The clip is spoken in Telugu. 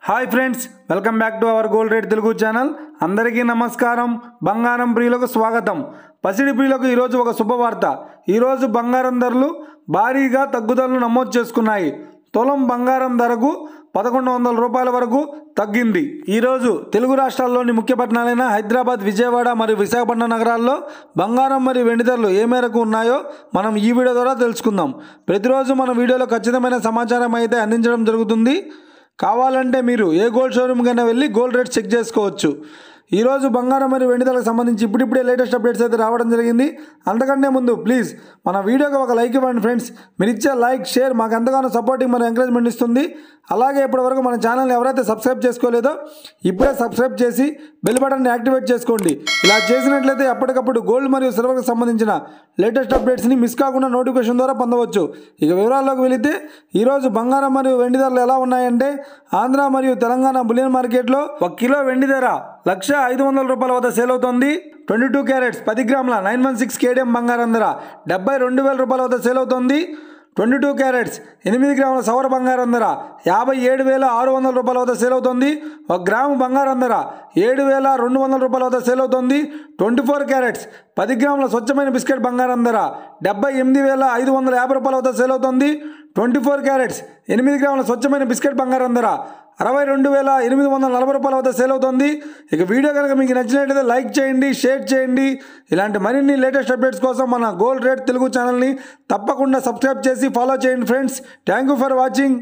Hi friends, welcome back to our gold rate Telugu channel. అందరికీ నమస్కారం. బంగారం ప్రియులకు స్వాగతం. పసిడి ప్రియులకు ఈరోజు ఒక శుభవార్త. ఈరోజు బంగారం ధరలు భారీగా తగ్గుదలను నమోదు చేసుకున్నాయి. తులం బంగారం ధరకు 1100 రూపాయల వరకు తగ్గింది. ఈరోజు తెలుగు రాష్ట్రాల్లోని ముఖ్య పట్టణాలైన హైదరాబాద్, విజయవాడ మరియు విశాఖపట్నం నగరాల్లో బంగారం మరియు వెండి ధరలు ఏ మేరకు ఉన్నాయో మనం ఈ వీడియో ద్వారా తెలుసుకుందాం. ప్రతిరోజు మన వీడియోలో ఖచ్చితమైన సమాచారం అయితే అందించడం జరుగుతుంది. కావాలంటే మీరు ఏ గోల్డ్ షోరూమ్ కైనా వెళ్ళి గోల్డ్ రేట్ చెక్ చేసుకోవచ్చు. ఈరోజు బంగారం మరియు వెండి ధరలకు సంబంధించి ఇప్పుడిప్పుడే లేటెస్ట్ అప్డేట్స్ అయితే రావడం జరిగింది. అంతకంటే ముందు ప్లీజ్ మన వీడియోకి ఒక లైక్ ఇవ్వండి ఫ్రెండ్స్. మీరు ఇచ్చే లైక్, షేర్ మాకు ఎంతగానో సపోర్టింగ్ మరియు ఎంకరేజ్మెంట్ ఇస్తుంది. అలాగే ఇప్పటివరకు మన ఛానల్ని ఎవరైతే సబ్స్క్రైబ్ చేసుకోలేదో ఇప్పుడే సబ్స్క్రైబ్ చేసి బెల్ బటన్ని యాక్టివేట్ చేసుకోండి. ఇలా చేసినట్లయితే ఎప్పటికప్పుడు గోల్డ్ మరియు సిల్వర్కి సంబంధించిన లేటెస్ట్ అప్డేట్స్ని మిస్ కాకుండా నోటిఫికేషన్ ద్వారా పొందవచ్చు. ఇక వివరాల్లోకి వెళితే ఈరోజు బంగారం మరియు వెండి ధరలు ఎలా ఉన్నాయంటే, ఆంధ్ర మరియు తెలంగాణ బులియన్ మార్కెట్లో 1 కిలో వెండి ధర 1,500 రూపాయల వద్ద సేల్ అవుతోంది. 22 క్యారెట్స్ 10 గ్రాముల 916 కేడిఎం బంగారం ధర 72,000 రూపాయల వద్ద సేల్ అవుతోంది. 22 క్యారెట్స్ 8 గ్రాముల సౌర బంగారం ధర 57,600 రూపాయల వద్ద సేల్ అవుతుంది. 1 గ్రాము బంగారం ధర 7,200 రూపాయల వద్ద సేల్ అవుతుంది. 24 క్యారెట్స్ 10 గ్రాముల స్వచ్ఛమైన బిస్కెట్ బంగారం ధర 78,550 రూపాయల వద్ద సేల్ అవుతుంది. 24 క్యారెట్స్ 8 గ్రాముల స్వచ్ఛమైన బిస్కెట్ బంగారం ధర 62,840 రూపాయల వద్ద సేల్ అవుతుంది. ఇక వీడియో కనుక మీకు నచ్చినట్లయితే లైక్ చేయండి, షేర్ చేయండి. ఇలాంటి మరిన్ని లేటెస్ట్ అప్డేట్స్ కోసం మన గోల్డ్ రేట్ తెలుగు ఛానల్ని తప్పకుండా సబ్స్క్రైబ్ చేసి ఫాలో చేయండి friends. Thank you for watching.